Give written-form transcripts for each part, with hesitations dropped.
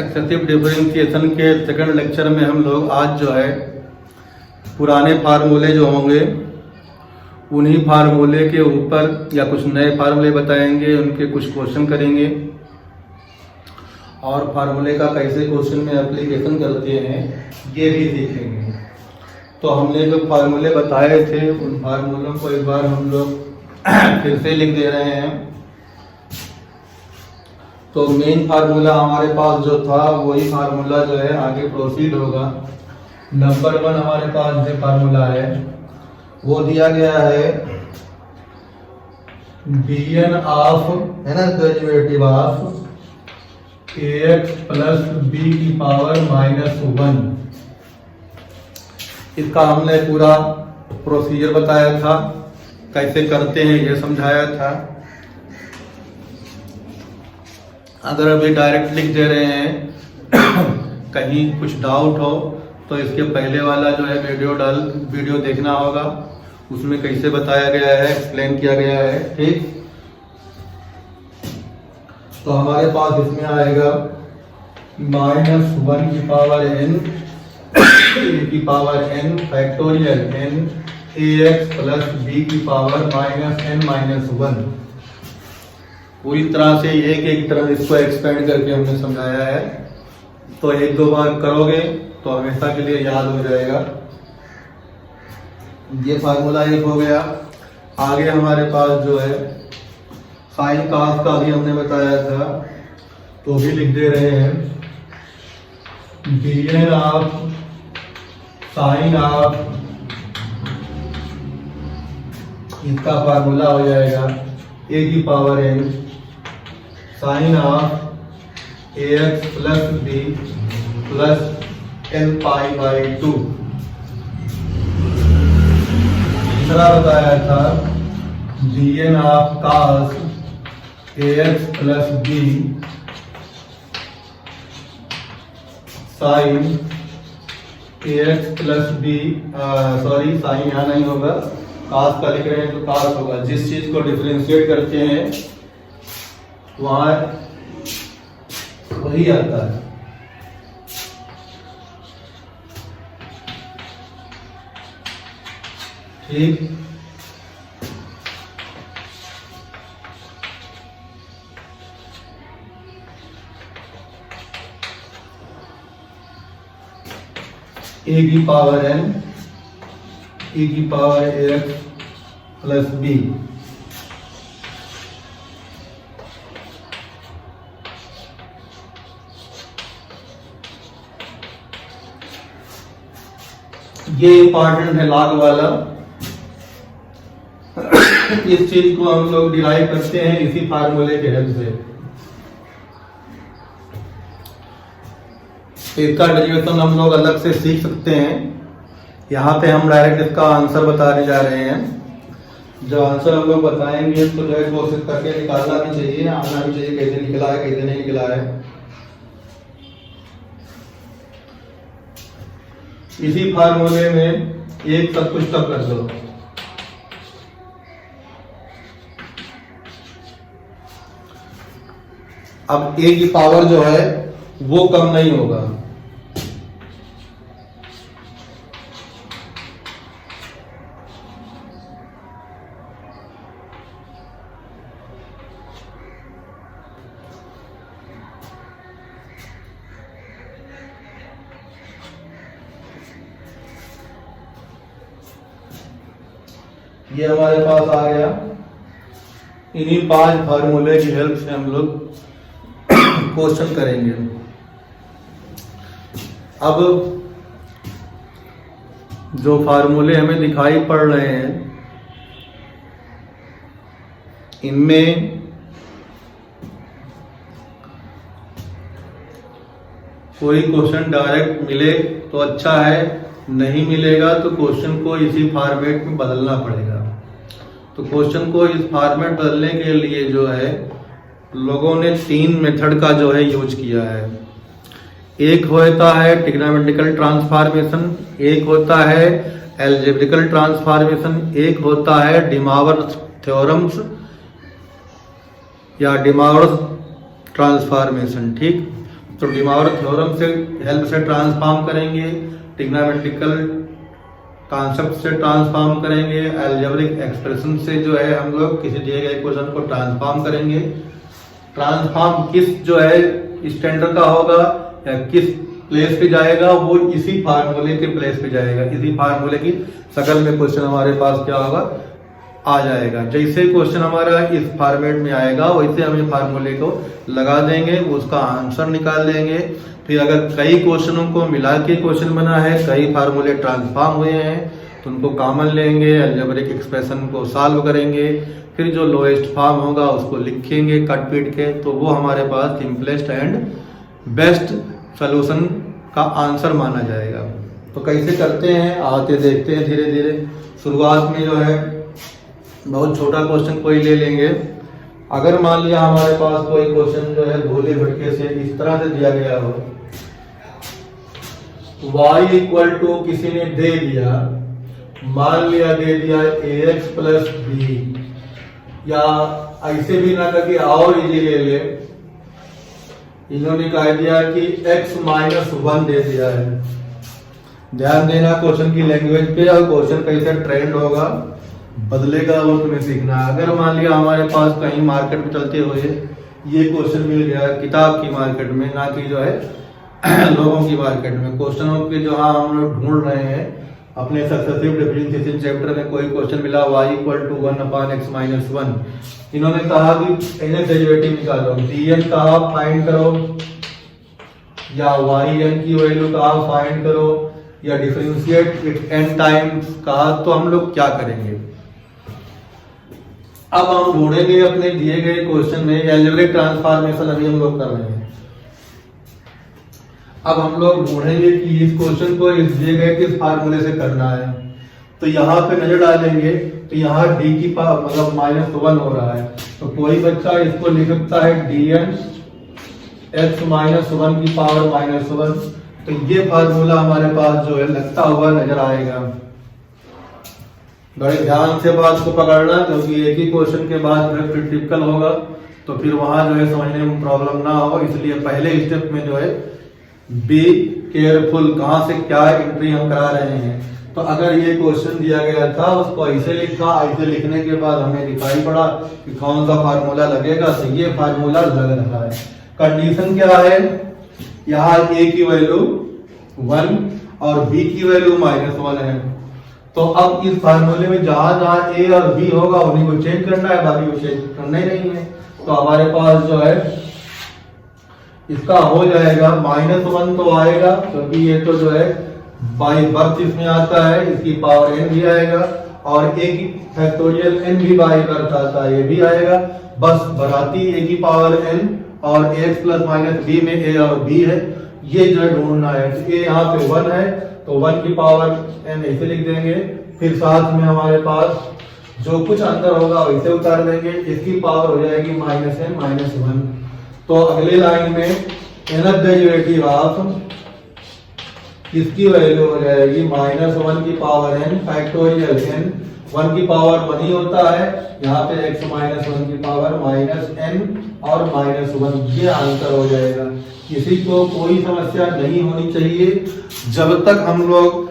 Successive differentiation के second lecture में हम लोग आज जो है पुराने फार्मूले जो होंगे उन्हीं फार्मूले के ऊपर या कुछ नए फार्मूले बताएंगे, उनके कुछ क्वेश्चन करेंगे और फार्मूले का कैसे क्वेश्चन में एप्लीकेशन करते हैं ये भी सीखेंगे। तो हमने जो फार्मूले बताए थे उन फार्मूलों को एक बार हम लोग फिर से लिख दे रहे हैं। तो मेन फार्मूला हमारे पास जो था वही फार्मूला जो है आगे प्रोसीड होगा। नंबर 1 हमारे पास जो फार्मूला है वो दिया गया है bn ऑफ है ना derivative of ax plus b की पावर -1। इसका हमने पूरा प्रोसीजर बताया था, कैसे करते हैं ये समझाया था। अगर अभी डायरेक्ट लिख दे रहे हैं कहीं कुछ डाउट हो तो इसके पहले वाला जो है वीडियो देखना होगा, उसमें कैसे बताया गया है, एक्सप्लेन किया गया है। ठीक, तो हमारे पास इसमें आएगा -1 की पावर n की power n factorial n ax plus b की पावर -n-1। पूरी तरह से एक तरह इसको एक्सपेंड करके हमने समझाया है। तो एक दो बार करोगे तो हमेशा के लिए याद हो जाएगा। ये फार्मूला एक हो गया। आगे हमारे पास जो है साइन कॉस का भी हमने बताया था, तो भी लिख दे रहे हैं bn ऑफ साइन ऑफ, इसका फार्मूला हो जाएगा a की power n sine of ax plus b plus n pi by 2। दूसरा बताया था bn of cos ax plus b sine ax plus b, sorry sine यहाँ नहीं होगा, cos का लिख रहे हैं तो cos होगा। जिस चीज को डिफरेंशिएट करते हैं वहां वही आता है। ठीक, a की पावर n e की पावर ax प्लस b। ये इंपॉर्टेंट है लॉग वाला। इस चीज को हम लोग डिराइव करते हैं इसी फार्मूले के हेल्प से। इसका डेरिवेशन हम लोग अलग से सीख सकते हैं। यहाँ पे हम डायरेक्ट इसका आंसर बताने जा रहे हैं। जो आंसर हम लोग बताएंगे तो जो है कोशिश करके निकालना भी चाहिए, आना भी चाहिए कैसे निकला है कैसे नहीं निकला है। इसी फार्मूले में एक सब कुछ तब कर दो। अब a की पावर जो है वो कम नहीं होगा। ये हमारे पास आ गया। इन्हीं 5 फार्मूले की हेल्प से हम लोग क्वेश्चन करेंगे। अब जो फार्मूले हमें दिखाई पड़ रहे हैं इनमें कोई क्वेश्चन डायरेक्ट मिले तो अच्छा है, नहीं मिलेगा तो क्वेश्चन को इसी फॉर्मेट में बदलना पड़ेगा। तो क्वेश्चन को इस फॉर्मेट बदलने के लिए जो है लोगों ने 3 मेथड का जो है यूज किया है। एक होता है ट्रिग्नोमेट्रिकल ट्रांसफॉर्मेशन, एक होता है अलजेब्रिकल ट्रांसफॉर्मेशन, एक होता है डिमॉवर थ्योरम्स या डिमॉवर ट्रांसफॉर्मेशन। ठीक, तो डिमॉवर थ्योरम से हेल्प से ट्रांसफॉर्म करेंगे, ट्रिग्नोमेट्रिकल कॉन्सेप्ट से ट्रांसफॉर्म करेंगे, अलजेब्रिक एक्सप्रेशन से जो है हम लोग किसी दिए गए क्वेश्चन को ट्रांसफॉर्म करेंगे। ट्रांसफॉर्म किस जो है स्टैंडर्ड का होगा या किस प्लेस पे जाएगा, वो इसी फार्मूले के प्लेस पे जाएगा, इसी फार्मूले की शकल में क्वेश्चन हमारे पास क्या होगा, आ जाएगा। जैसे क्वेश्चन हमारा इस फॉर्मेट में आएगा वैसे हम इस फार्मूले को लगा देंगे, उसका आंसर निकाल देंगे। फिर अगर कई क्वेश्चनों को मिला के क्वेश्चन बना है, कई फार्मूले ट्रांसफॉर्म हुए हैं, तो उनको कॉमन लेंगे, अलजेब्रिक एक्सप्रेशन को सॉल्व करेंगे, फिर जो लोएस्ट फॉर्म होगा उसको लिखेंगे कट पीट के, तो वो हमारे पास सिंपलेस्ट एंड बेस्ट सोल्यूशन का आंसर माना जाएगा। तो कैसे करते हैं आते देखते हैं धीरे धीरे। शुरुआत में जो है बहुत छोटा क्वेश्चन कोई ले लेंगे। अगर मान लिया हमारे पास कोई क्वेश्चन जो है भोले भटके से इस तरह से दिया गया हो, y इक्वल टू किसी ने दे दिया, मान लिया दे दिया ax प्लस बी, या ऐसे भी ना करके और इजी ले ले, इन्होंने कह दिया कि x माइनस 1 दे दिया है। ध्यान देना क्वेश्चन की लैंग्वेज पे, और क्वेश्चन कैसे ट्रेंड होगा बदलेगा वो तुम्हें सीखना। अगर मान लिया हमारे पास कहीं मार्केट में चलते हुए ये क्वेश्चन मिल गया किताब की मार्केट में, ना कि जो है लोगों की मार्केट में, क्वेश्चनों के जो हम लोग ढूंढ रहे हैं अपने सक्सेसिव डिफरेंशिएशन चैप्टर में कोई क्वेश्चन मिला y equal to 1 upon x minus 1, इन्होंने कहा कि nth डेरिवेटिव निकालो, dn कहा फाइंड करो, या yn की वैल्यू कहा फाइंड करो, या डिफरेंशिएट इट n टाइम्स कहा, तो हम लोग क्या करेंगे। अब हम ढूंढेंगे अपने दिए गए क्वेश्चन में अलजेब्रिक ट्रांसफॉर्मेशन अभी हम लोग कर रहे हैं। अब हम लोग ढूंढेंगे कि इस क्वेश्चन को इस दिए गए किस फार्मूले से करना है। तो यहाँ पे नजर डालेंगे तो यहाँ d की पावर मतलब माइनस 1 हो रहा है, तो कोई बच्चा इसको लिख सकता है dn x माइनस 1 की पावर माइनस 1। तो ये फार्मूला हमारे पास जो है लगता हुआ नजर आएगा। बड़े ध्यान से बात को पकड़ना, क्योंकि एक ही क्वेश्चन के बाद फिर टिपिकल होगा, तो फिर वहां जो है समझने में प्रॉब्लम ना हो, इसलिए पहले स्टेप में जो है बी केयरफुल, कहां से क्या एंट्री हम करा रहे हैं। तो अगर ये क्वेश्चन दिया गया था उसको ऐसे लिखा, ऐसे लिखने के बाद हमें दिखाई पड़ा कि कौन सा फार्मूला लगेगा, तो ये फार्मूला लग रहा है। कंडीशन क्या है, यहाँ a की वैल्यू 1 और b की वैल्यू माइनस 1 है। तो अब इस फार्मूले में जहां जहां a और b होगा उन्हीं को चेंज करना है, बाकी को चेंज करना ही नहीं है। तो हमारे पास जो है इसका हो जाएगा माइनस 1 तो आएगा, क्योंकि ये तो जो है बाई बर्थ इसमें आता है, इसकी पावर n भी आएगा, और a की फैक्टोरियल n भी बाई बर्थ आता है, ये भी आएगा। बस बढ़ाती a की पावर n और ax प्लस माइनस b में a और b है, ये जो है ढूंढना है। तो a यहाँ पे 1 है, तो 1 की पावर n ऐसे लिख देंगे, फिर साथ में हमारे पास जो कुछ अंदर होगा वैसे उतार देंगे, इसकी पावर हो जाएगी माइनस n माइनस 1। तो अगले लाइन में nth डेरिवेटिव ऑफ इसकी वैल्यू हो जाएगी माइनस 1 की पावर n फैक्टोरियल n, 1 की पावर 1 ही होता है, यहाँ पे x माइनस 1 की पावर माइनस n और माइनस 1, ये आंसर हो जाएगा। किसी को कोई समस्या नहीं होनी चाहिए जब तक हम लोग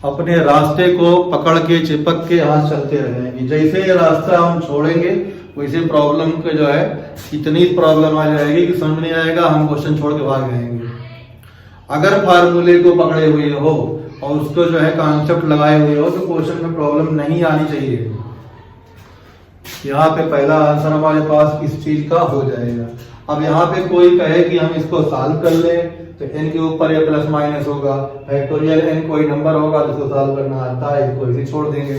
अपने रास्ते को पकड़ के चिपक के हाथ चलते रहेंगे। जैसे ये रास्ता हम छोड़ेंगे वैसे प्रॉब्लम के जो है इतनी प्रॉब्लम आ जाएगी कि समझ नहीं आएगा, हम क्वेश्चन छोड़ के भाग जाएंगे। अगर फार्मूले को पकड़े हुए हो और उसको जो है कॉन्सेप्ट लगाए हुए हो तो क्वेश्चन में प्रॉब्लम नहीं आनी चाहिए। यहाँ पे पहला आंसर हमारे पास इस चीज का हो जाएगा। अब यहाँ पे कोई कहे कि हम इसको सॉल्व कर लें, तो n के ऊपर ये प्लस माइनस होगा, फैक्टोरियल n कोई नंबर होगा तो इसको सॉल्व करना आता है, इसको इसे छोड़ देंगे।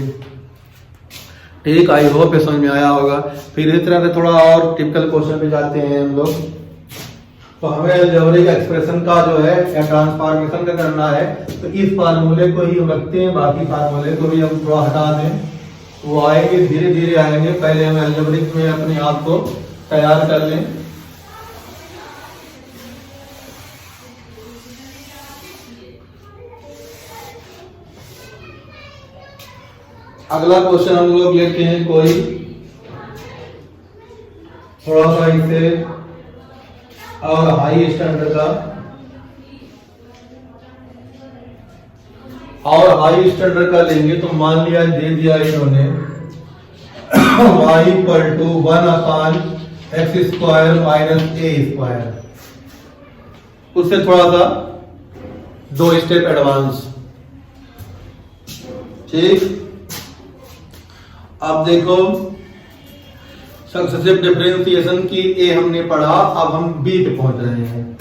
ठीक, आई होप समझ में आया होगा। फिर इस तरह से थोड़ा और टिपिकल क्वेश्चन पे जाते हैं हम लोग। तो हमें अलजेब्रिक एक्सप्रेशन का जो है या ट्रांसफॉर्मेशन का करना है, तो इस फार्मूले को ही हम रखते हैं, बाकी फार्मूले को भी हम थोड़ा हटा दें, वो आएंगे धीरे धीरे आएंगे। पहले हम अलजेब्रिक में अपने आप को तैयार कर लें। अगला क्वेश्चन हम लोग लेते हैं कोई थोड़ा सा इसे और हाई स्टैंडर्ड का, और हाई स्टैंडर्ड का लेंगे तो मान लिया दे दिया इन्होंने y equal to 1/x² minus a², उससे थोड़ा सा 2 स्टेप एडवांस। ठीक, अब देखो सक्सेसिव डिफरेंशिएशन की ए हमने पढ़ा, अब हम बी पे पहुंच रहे हैं,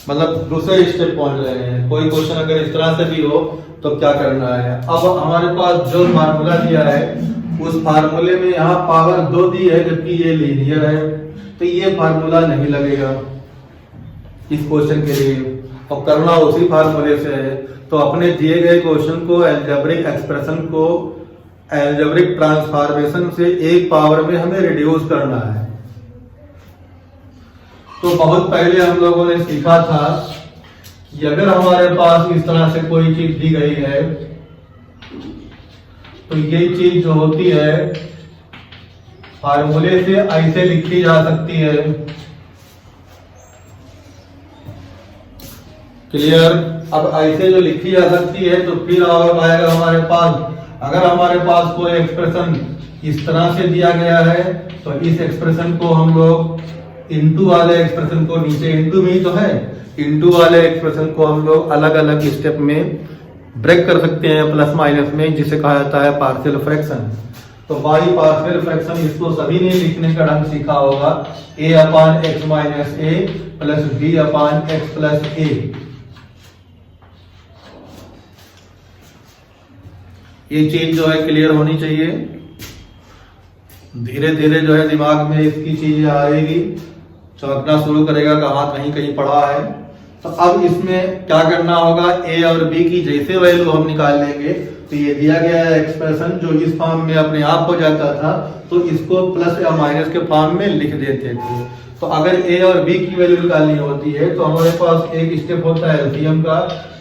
मतलब दूसरे स्टेप पहुंच रहे हैं। कोई क्वेश्चन अगर इस तरह से भी हो तो क्या करना है। अब हमारे पास जो फार्मूला दिया है उस फार्मूले में यहाँ पावर 2 दी है, जबकि ये लीनियर है, तो ये फार्मूला नहीं लगेगा इस क्वेश्चन के लिए, और करना उसी फार्मूले से है। तो अपने दिए गए क्वेश्चन को एल्जेब्रिक एक्सप्रेशन को एल्जेब्रिक ट्रांसफॉर्मेशन से एक पावर में हमें रिड्यूस करना है। तो बहुत पहले हम लोगों ने सीखा था कि अगर हमारे पास इस तरह से कोई चीज दी गई है तो ये चीज जो होती है फार्मूले से ऐसे लिखी जा सकती है। क्लियर? अब ऐसे जो लिखी जा सकती है तो फिर और आएगा हमारे पास, अगर हमारे पास कोई एक्सप्रेशन इस तरह से दिया गया है तो इस एक्सप्रेशन को हम लोग इनटू वाले एक्सप्रेशन को, नीचे इनटू में ही तो है, इनटू वाले एक्सप्रेशन को हम लोग अलग अलग स्टेप में ब्रेक कर सकते हैं प्लस माइनस में, जिसे कहा जाता है पार्शियल फ्रैक्शन। तो बाई पार्शियल फ्रैक्शन इसको सभी ने लिखने का ढंग सीखा होगा, a/x minus a plus b/x plus a। ये चीज जो है क्लियर होनी चाहिए। धीरे धीरे जो है दिमाग में इसकी चीजें आएगी, चौंकना शुरू करेगा कि हाँ कहीं कहीं पढ़ा है। तो अब इसमें क्या करना होगा, ए और बी की जैसे वैल्यू हम निकाल लेंगे तो ये दिया गया है एक्सप्रेशन जो इस फॉर्म में अपने आप हो जाता था, तो इसको प्लस या माइनस के फॉर्म में लिख देते थे। तो अगर ए और बी की वैल्यू निकालनी होती है तो हमारे पास एक स्टेप होता है एलसीएम का।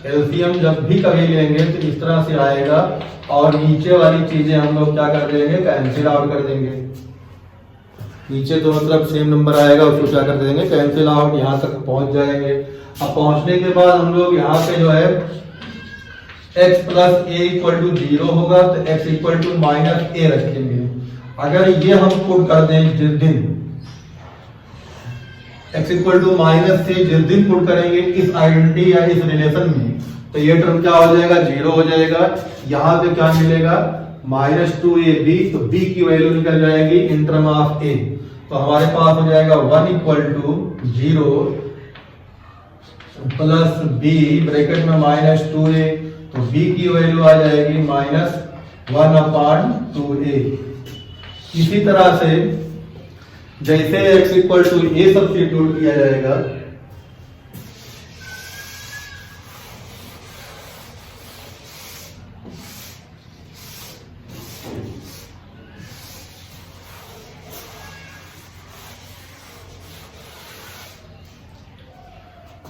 एलसीएम जब भी कभी लेंगे तो इस तरह से आएगा और नीचे वाली चीजें हम लोग क्या कर देंगे, कैंसिल आउट कर देंगे। नीचे दोनों तरफ सेम नंबर आएगा, उसको क्या कर देंगे, कैंसिल आउट, यहाँ तक पहुंच जाएंगे। अब पहुंचने के बाद हम लोग यहाँ पे जो है x plus a equal to 0 होगा तो x equal to minus a रखेंगे। अगर ये हम पुट कर दें जिस दिन x इक्वल टू माइनस से जिस दिन पुट करेंगे इस आइडेंटिटी या इस रिलेशन में, तो ये टर्म क्या हो जाएगा, 0 हो जाएगा। यहाँ पे क्या मिलेगा, -2ab, तो b की वैल्यू निकल जाएगी इन टर्म ऑफ a। तो हमारे पास हो जाएगा 1 equal to 0 plus b bracket में -2a, तो b की वैल्यू आ जाएगी -1/2a। इसी तरह से जैसे x equal to a substitute किया जाएगा,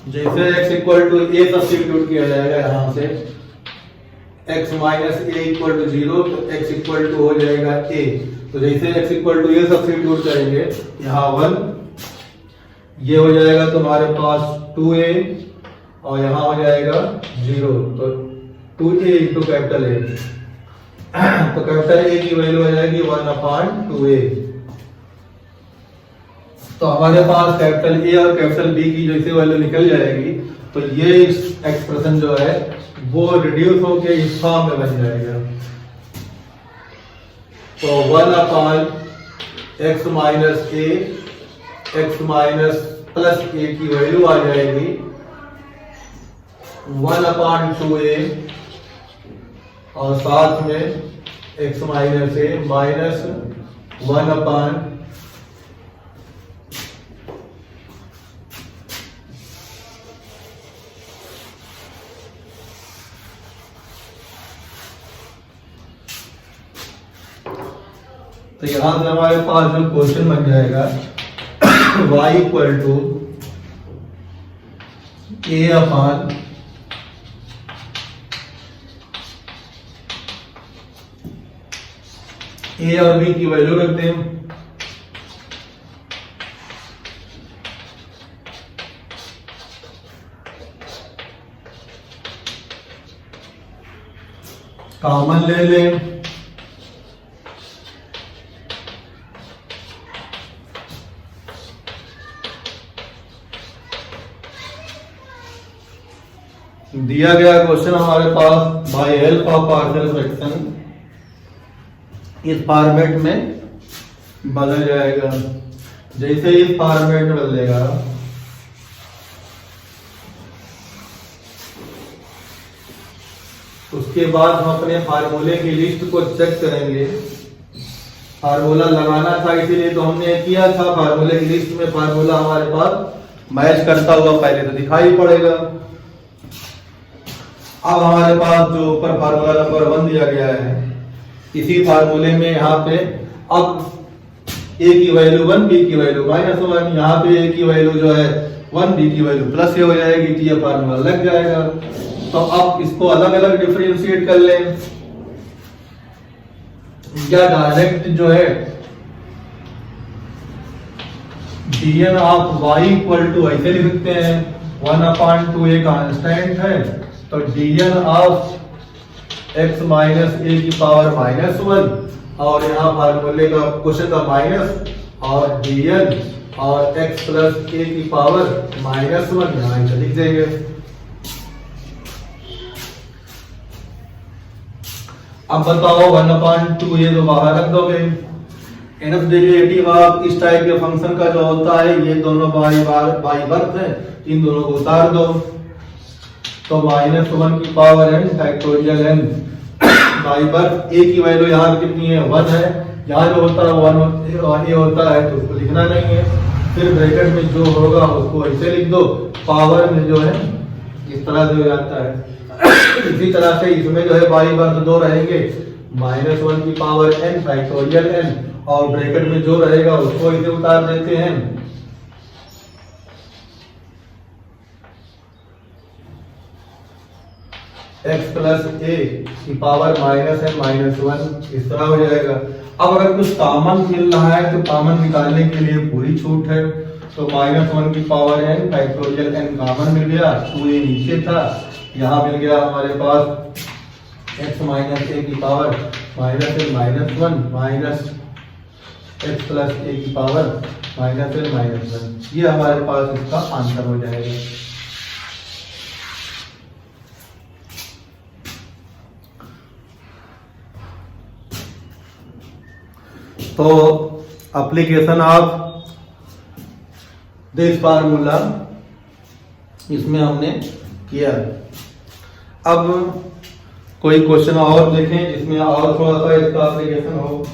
जैसे x equal to a substitute किया जाएगा यहां से x minus a equal to 0, तो x इक्वल टू हो जाएगा a। तो जैसे x equal to a substitute करेंगे यहाँ 1, ये हो जाएगा तो हमारे पास 2a और यहाँ हो जाएगा 0, तो 2a इंटू कैपिटल A। तो कैपिटल A की वैल्यू हो जाएगी 1/2a। तो हमारे पास कैपिटल A और कैपिटल B की जैसे वैल्यू निकल जाएगी तो ये एक्सप्रेशन जो है वो रिड्यूस होके इस फॉर्म में बन जाएगा। तो 1/x minus a, x minus plus a की वैल्यू आ जाएगी 1/2a और साथ में x माइनस a माइनस 1/, तो यहां से हमारे पास जो क्वेश्चन बन जाएगा y equal to a/, a और b की वैल्यू रखते हैं कॉमन ले लें, दिया गया क्वेश्चन हमारे पास by help of partial fraction इस फॉर्मेट में बदल जाएगा। जैसे इस फॉर्मेट में बदलेगा उसके बाद हम अपने फार्मूले की लिस्ट को चेक करेंगे। फार्मूला लगाना था इसीलिए तो हमने किया था। फार्मूले की लिस्ट में फार्मूला हमारे पास मैच करता हुआ पहले तो दिखाई पड़ेगा। अब हमारे पास जो ऊपर फार्मूला नंबर 1 दिया गया है इसी फार्मूले में यहाँ पे अब a की वैल्यू 1, b की वैल्यू -1, यहाँ पे a की वैल्यू जो है 1, b की वैल्यू प्लस हो जाएगी, तो ये फार्मूला लग जाएगा। तो अब इसको अलग अलग डिफरेंशिएट कर लें या डायरेक्ट जो है dn of y equal to ऐसे लिख सकते हैं 1/2 एक कांस्टेंट है तो dn of x minus a की पावर -1 और यहाँ फार्मूले का क्वेश्चन का माइनस और dn और x प्लस a की पावर -1 यहाँ ऐसे लिख देंगे। अब बताओ 1/2 ये तो बाहर रख दोगे। nth डेरिवेटिव ऑफ इस टाइप के फंक्शन का जो होता है ये दोनों बाई बर्थ है, इन दोनों को उतार दो तो -1 की power n factorial n by birth. a की वैल्यू यहाँ कितनी है 1 है, यहाँ जो होता है 1 a होता है तो उसको लिखना नहीं है। फिर ब्रैकेट में जो होगा उसको ऐसे लिख दो, पावर में जो है इस तरह से हो जाता है। इसी तरह से इसमें जो है बाई बर्थ 2 रहेंगे -1 की पावर n फैक्टोरियल n और ब्रैकेट में जो रहेगा उसको इसे उतार देते हैं। x प्लस a की पावर -n -1 इस तरह हो जाएगा। अब अगर कुछ कॉमन मिल रहा है तो कॉमन निकालने के लिए पूरी छूट है। तो -1 की power n factorial n common मिल गया, 2a नीचे था, यहाँ मिल गया हमारे पास x माइनस a की power -n -1 minus x plus a की पावर -n -1। ये हमारे पास इसका आंसर हो जाएगा। तो एप्लीकेशन ऑफ दिस फार्मूला इसमें हमने किया। अब कोई क्वेश्चन और देखें जिसमें और थोड़ा सा इसका एप्लीकेशन हो।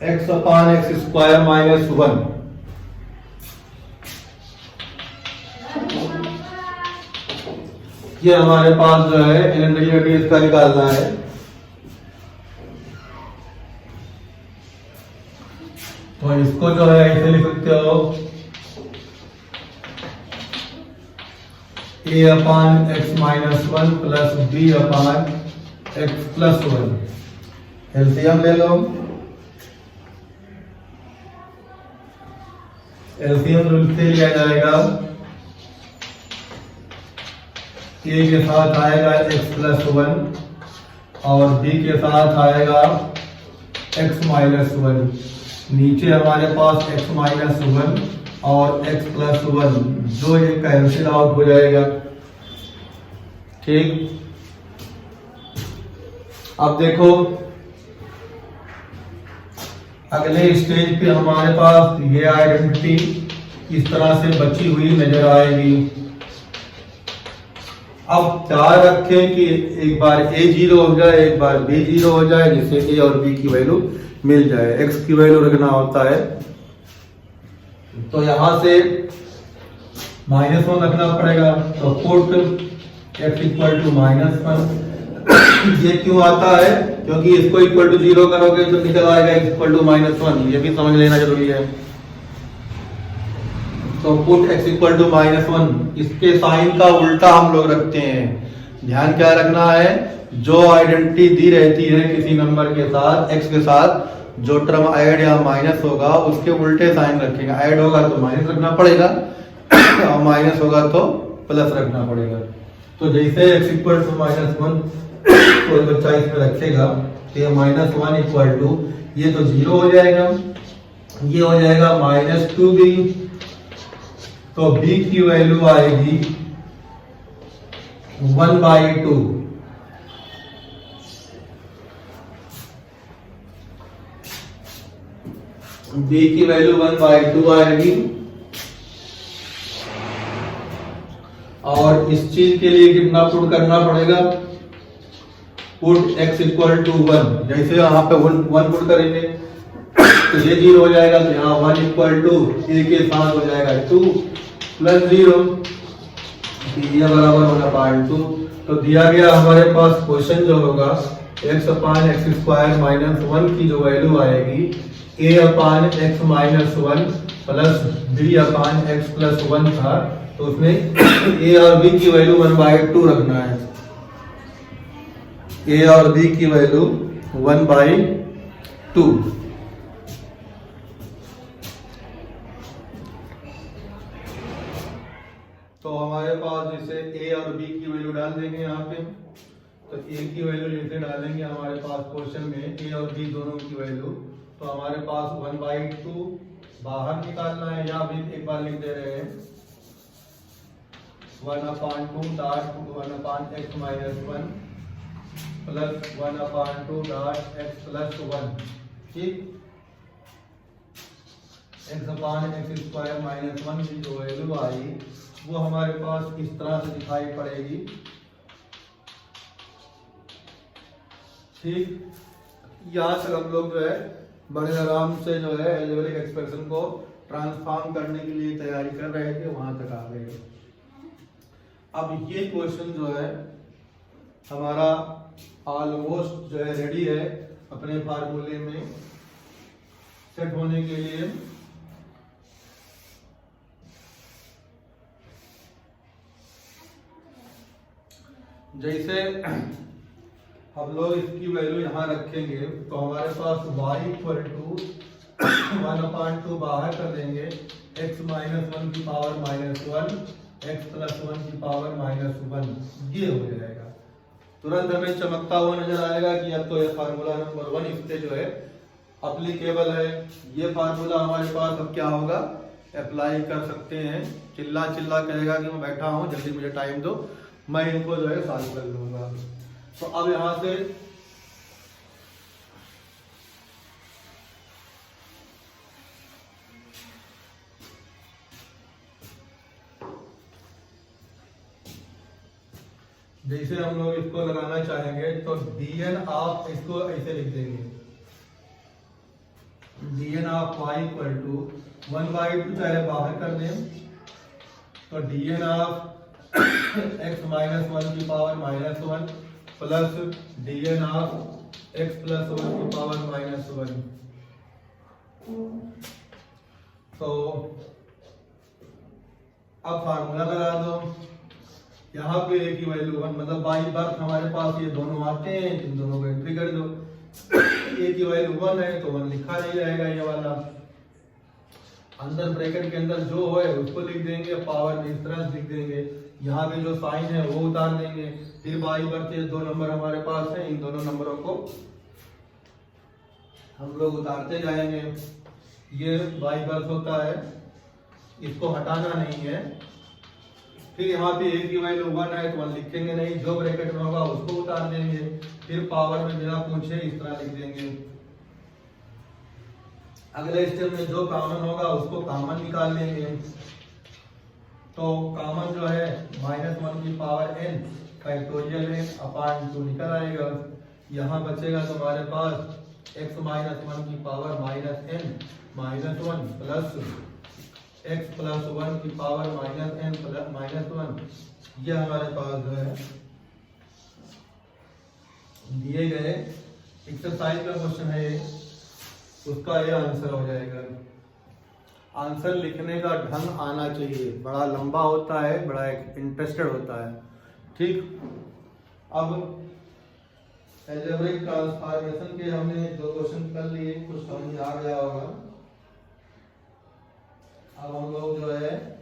x अपॉन एक्स स्क्वायर -1 ये हमारे पास जो है डेरिवेटिव इसका निकालना है। तो इसको जो है ऐसे लिख सकते हो a upon x -1 plus b upon x plus 1। LCM ले लो। एलसीएम रूल से लिया जाएगा, a के साथ आएगा x प्लस 1 और b के साथ आएगा x माइनस 1। नीचे हमारे पास x माइनस 1 और x प्लस 1 जो ये कैंसिल आउट हो जाएगा। ठीक, अब देखो अगले स्टेज पे हमारे पास ये आइडेंटिटी इस तरह से बची हुई नजर आएगी। अब ध्यान रखें कि एक बार a 0 हो जाए, एक बार b 0 हो जाए, जिससे a और b की वैल्यू मिल जाए। x की वैल्यू रखना होता है, तो यहां से -1 रखना पड़ेगा। तो पुट x इक्वल टू -1। ये क्यों आता है? क्योंकि इसको इक्वल टू 0 करोगे तो निकल आएगा x इक्वल टू -1। ये भी समझ लेना जरूरी है। तो पुट x इक्वल टू -1, इसके साइन का उल्टा हम लोग रखते हैं। ध्यान क्या रखना है, जो आइडेंटिटी दी रहती है किसी नंबर के साथ x के साथ, जो टर्म ऐड या माइनस होगा उसके उल्टे साइन रखेगा। ऐड होगा तो माइनस रखना पड़ेगा और माइनस होगा तो प्लस रखना पड़ेगा। तो जैसे x इक्वल टू -1 कोई बच्चा इसमें रखेगा तो ये -1 इक्वल टू, ये तो 0 हो जाएगा, ये हो जाएगा -2b। तो b की वैल्यू आएगी 1/2। b की वैल्यू 1/2 आएगी। और इस चीज के लिए कितना पुट करना पड़ेगा? Put x equal to 1। जैसे यहाँ पे 1 पुट करेंगे तो ये 0 हो जाएगा, तो यहाँ 1 इक्वल टू a के साथ हो जाएगा 2 प्लस 0, ये बराबर होगा 2। तो दिया गया हमारे पास क्वेश्चन जो होगा x/x² -1 की जो वैल्यू आएगी a/x-1 प्लस b/x+1 था, तो उसमें a और b की वैल्यू 1/2 रखना है। a और b की वैल्यू 1/2। तो हमारे पास जैसे a और b की वैल्यू डाल देंगे यहाँ पे, तो a की वैल्यू जैसे डालेंगे हमारे पास क्वेश्चन में a और b दोनों की वैल्यू, तो हमारे पास 1/2 बाहर निकालना है, या भी एक बार लिख दे रहे हैं 1/2 dot 1/x-1 plus 1/2 dot x+1। ठीक, x/x² -1 की जो वैल्यू आई वो हमारे पास इस तरह से दिखाई पड़ेगी। ठीक, यहाँ तक हम लोग जो है बड़े आराम से जो है अलजेब्रिक एक्सप्रेशन को ट्रांसफॉर्म करने के लिए तैयारी कर रहे थे, वहां तक आ गए। अब ये क्वेश्चन जो है हमारा ऑलमोस्ट जो है रेडी है अपने फार्मूले में सेट होने के लिए। जैसे हम लोग इसकी वैल्यू यहाँ रखेंगे तो हमारे पास y इक्वल टू 1/2 बाहर कर देंगे, x-1 की पावर -1, x+1 की पावर -1, ये हो जाएगा। तुरंत हमें चमकता हुआ नजर आएगा कि अब तो ये फार्मूला नंबर 1 इस पे जो है अप्लीकेबल है। ये फार्मूला हमारे पास अब क्या होगा, अप्लाई कर सकते हैं। चिल्ला चिल्ला कहेगा कि मैं बैठा हूँ, जल्दी मुझे टाइम दो, मैं इनको जो है सॉल्व कर लूंगा। तो अब यहां से जैसे हम लोग इसको लगाना चाहेंगे तो dn ऑफ, इसको ऐसे लिख देंगे dn of y equal to 1/2, चाहे बाहर कर दें तो dn ऑफ x-1 की power -1 plus dn of x+1 की पावर -1। तो अब फार्मूला लगा दो, यहाँ पे a की वैल्यू 1, मतलब बाई बर्थ हमारे पास ये दोनों आते हैं, इन दोनों को एंट्री कर दो। a की वैल्यू 1 है तो 1 लिखा नहीं जाएगा, ये वाला अंदर ब्रैकेट के अंदर जो है उसको लिख देंगे, पावर इस तरह लिख देंगे, यहाँ पे जो साइन है वो उतार देंगे। फिर बाई बर्थ ये 2 नंबर हमारे पास है, इन दोनों नंबरों को हम लोग उतारते जाएंगे। ये बाई बर्थ होता है, इसको हटाना नहीं है, फिर यहाँ पे a की वैल्यू 1 है तो 1 लिखेंगे नहीं, जो ब्रैकेट में होगा उसको उतार देंगे, फिर पावर में बिना पूछे इस तरह लिख देंगे। अगले स्टेप में जो कॉमन होगा उसको कॉमन निकाल लेंगे। तो कॉमन जो है -1 की power n factorial n upon 2 निकल आएगा। यहाँ बचेगा तुम्हारे पास x -1 की power -n -1 plus x plus 1 की पावर -n प्लस -1। ये हमारे पास जो है दिए गए एक्सरसाइज का क्वेश्चन है, उसका ये आंसर हो जाएगा। आंसर लिखने का ढंग आना चाहिए, बड़ा लंबा होता है, बड़ा इंटरेस्टेड होता है। ठीक, अब अलजेब्रिक ट्रांसफॉर्मेशन के हमने दो क्वेश्चन कर लिए, कुछ समझ आ गया होगा। अब हम लोग जो है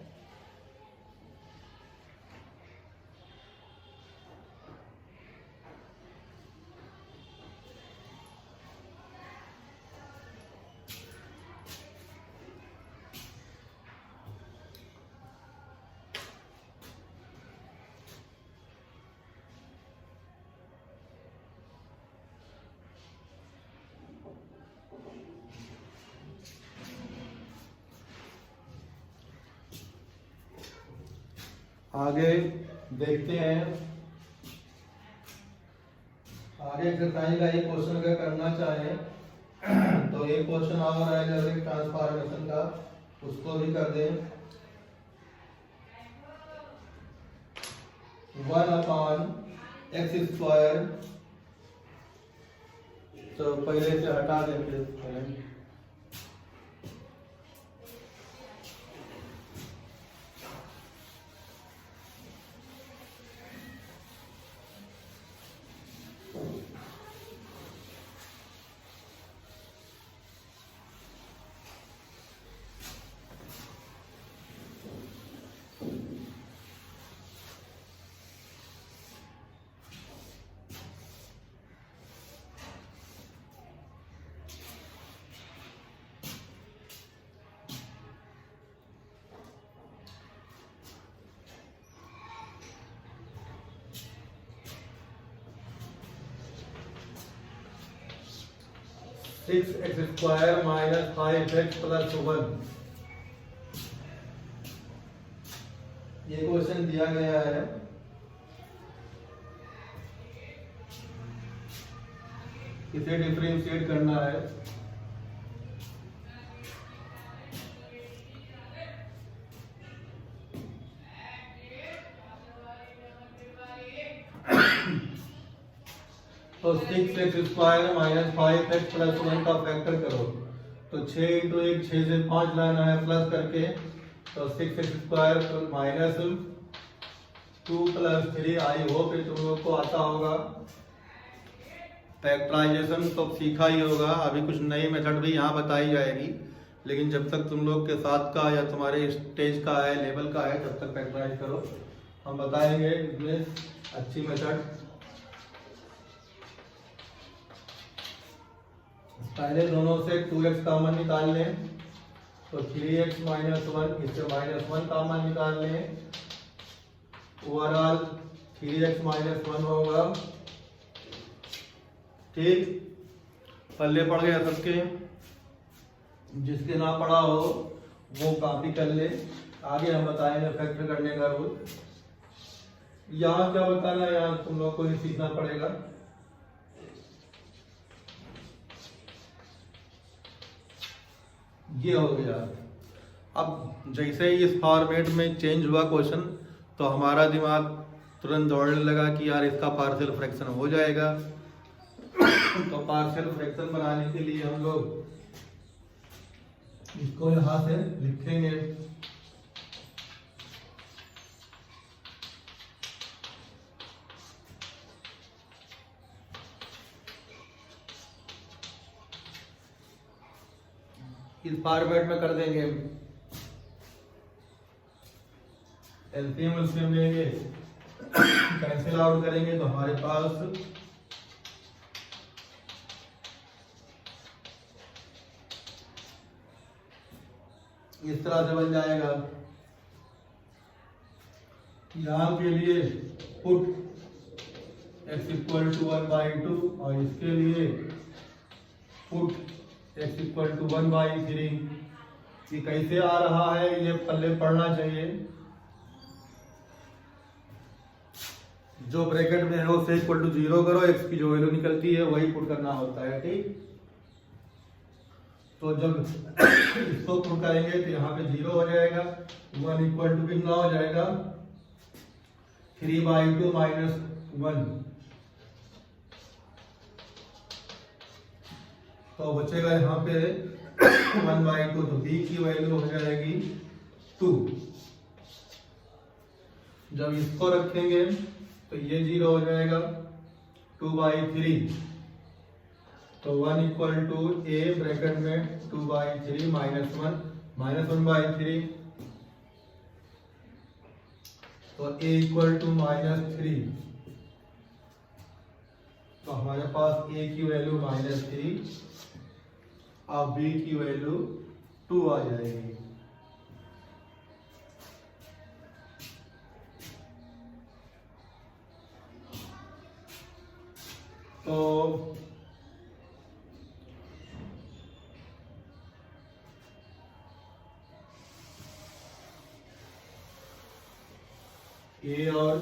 आगे देखते हैं। आगे एक्सरसाइज का एक क्वेश्चन अगर करना चाहें तो एक क्वेश्चन और है अलजेब्रिक ट्रांसफॉर्मेशन का, उसको भी कर दें। 1/x², तो पहले से हटा देंगे पहले। Six x square minus 5x plus 1, ये क्वेश्चन दिया गया है। इसे डिफरेंशिएट करना है। तो 6x² माइनस 5x प्लस 1 का फैक्टर करो, तो 6 × 1 6 से 5 लाना है प्लस करके, तो 6x² minus 2 plus 3। I hope ये तुम लोग को आता होगा। फैक्टराइजेशन तो सीखा ही होगा, अभी कुछ नई मेथड भी यहाँ बताई जाएगी, लेकिन जब तक तुम लोग के साथ का या तुम्हारे स्टेज का है, लेवल का है, तब तक फैक्टराइज करो। हम बताएंगे इसमें अच्छी मेथड। पहले दोनों से 2x कॉमन निकाल लें, तो 3x माइनस 1, इससे -1 कॉमन निकाल लें। ओवरऑल 3x माइनस 1 होगा। ठीक, पल्ले पड़ गया सबके, जिसके ना पड़ा हो वो कॉपी कर ले। आगे हम बताएंगे फैक्टर करने का रूल। यहाँ क्या बताना है, यहाँ तुम लोग को ही सीखना पड़ेगा। ये हो गया। अब जैसे ही इस फॉर्मेट में चेंज हुआ क्वेश्चन, तो हमारा दिमाग तुरंत दौड़ने लगा कि यार इसका पार्शियल फ्रैक्शन हो जाएगा। तो पार्शियल फ्रैक्शन बनाने के लिए हम लोग इसको यहां से लिखेंगे। इस फॉर्मेट में कर देंगे। एलसीएम लेंगे, कैंसिल आउट करेंगे, तो हमारे पास इस तरह से बन जाएगा। यहाँ के लिए पुट x इक्वल टू 1/2 और इसके लिए पुट x इक्वल टू 1/3। ये कैसे आ रहा है ये पहले पढ़ना चाहिए। जो ब्रैकेट में है उसे इक्वल टू 0 करो, x की जो वैल्यू निकलती है वही पुट करना होता है, ठीक। तो जब इसको पुट करेंगे तो यहाँ पे 0 हो जाएगा, 1 इक्वल टू कितना हो जाएगा 3/2 माइनस 1, तो बचेगा यहाँ पे 1/2, तो b की वैल्यू हो जाएगी 2। जब इसको रखेंगे तो ये 0 हो जाएगा, 2/3, तो 1 इक्वल टू a ब्रैकेट में 2/3 माइनस 1 1/3, तो a इक्वल टू -3, तो हमारे पास a की वैल्यू -3 और b की वैल्यू 2 आ जाएगी। तो a और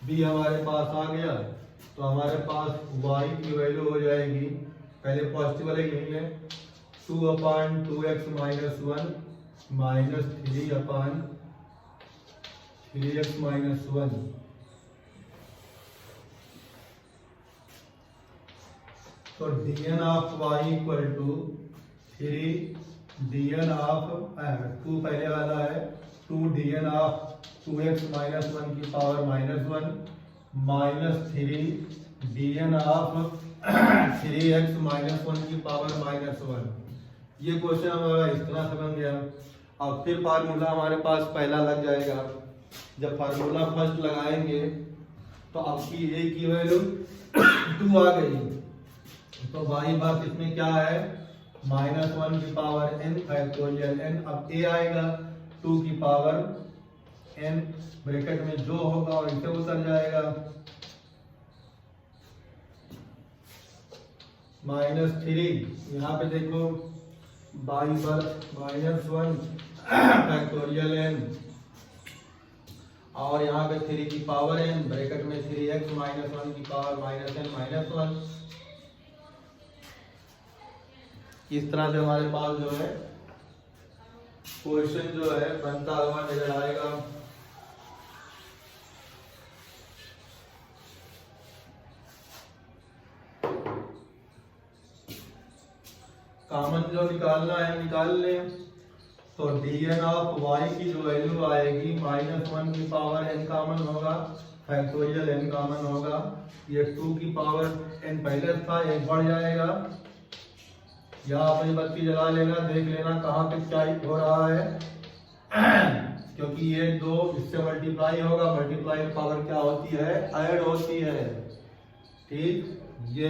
b हमारे पास आ गया, तो हमारे पास y की वैल्यू हो जाएगी, पहले पॉजिटिव वाले लेंगे, 2/2x minus 1 minus 3/3x minus 1। तो dn of y equal to 3 dn of 2 पहले वाला है, 2 dn ऑफ 2x माइनस 1 की power -1 minus 3 dn of 3x minus 1 की पावर -1। ये क्वेश्चन हमारा इस तरह से बन गया। अब फिर फार्मूला हमारे पास पहला लग जाएगा। जब फार्मूला फर्स्ट लगाएंगे तो आपकी a की वैल्यू 2 आ गई, तो बाई बात इसमें क्या है -1 की पावर n फैक्टोरियल n। अब a आएगा 2 की पावर n, ब्रैकेट में जो होगा और इसे उतर जाएगा, -3, यहाँ पे देखो बाई बार -1 फैक्टोरियल n और यहाँ पे 3 की पावर n, ब्रैकेट में 3x माइनस 1 की पावर -n माइनस 1। इस तरह से हमारे पास जो है क्वेश्चन जो है बनता हुआ नजर आएगा। कॉमन जो निकालना है निकाल लें। तो dn ऑफ y की जो वैल्यू आएगी -1 की पावर n कॉमन होगा, फैक्टोरियल n कॉमन होगा, ये 2 की पावर n पहले था, एक बढ़ जाएगा। यहाँ अपनी बत्ती जला लेना, देख लेना कहाँ पे क्या हो रहा है, क्योंकि ये 2 इससे मल्टीप्लाई होगा, मल्टीप्लाई पावर क्या होती है ऐड होती है, ठीक। ये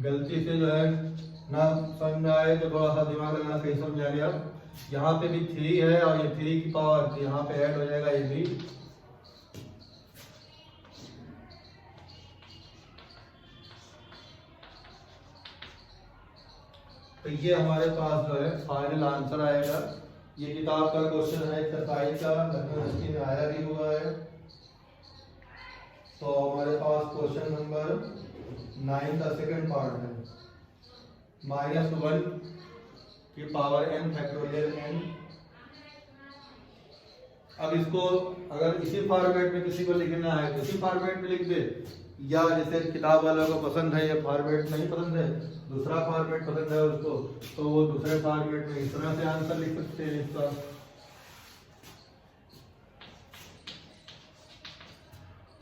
गलती से जो है ना समझ में आए तो थोड़ा सा दिमाग लगाना, सही समझा लिया। यहाँ पे भी 3 है और ये 3 की पावर, तो यहाँ पे ऐड हो जाएगा ये भी। तो ये हमारे पास जो है फाइनल आंसर आएगा। ये किताब का क्वेश्चन है एक्सरसाइज का, यूनिवर्सिटी में आया भी हुआ है। तो हमारे पास क्वेश्चन नंबर 9 का सेकंड पार्ट है, -1 की पावर n फैक्टोरियल n। अब इसको अगर इसी फॉर्मेट में किसी को लिखना है तो इसी फॉर्मेट में लिख दे, या जैसे किताब वालों को पसंद है ये फॉर्मेट नहीं पसंद है, दूसरा फॉर्मेट पसंद है उसको, तो वो दूसरे फॉर्मेट में इस तरह से आंसर लिख सकते हैं इसका।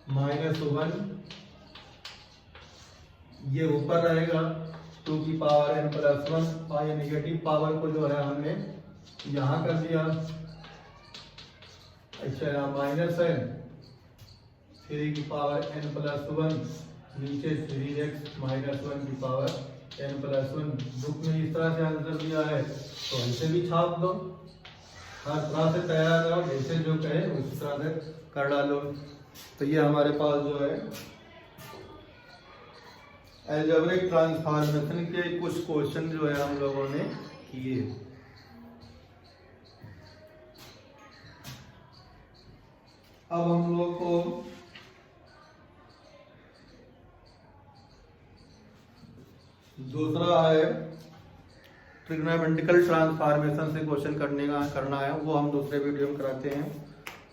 -1 ये ऊपर रहेगा, 2 की पावर n प्लस 1, और ये निगेटिव पावर को जो है हमने यहाँ कर दिया। अच्छा यहाँ माइनस है, 3 की पावर n प्लस 1, नीचे 3x माइनस 1 की पावर n प्लस 1। बुक में इस तरह से आंसर दिया है तो ऐसे भी छाप दो। हर तरह से तैयार करो, जैसे जो कहे उसी तरह से कर डालो। तो ये हमारे पास जो है अलजेब्रिक ट्रांसफॉर्मेशन के कुछ क्वेश्चन जो है हम लोगों ने किए। अब हम लोग को दूसरा है ट्रिग्नोमेट्रिकल ट्रांसफॉर्मेशन से क्वेश्चन करना है, वो हम दूसरे वीडियो में कराते हैं।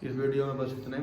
इस वीडियो में बस इतने।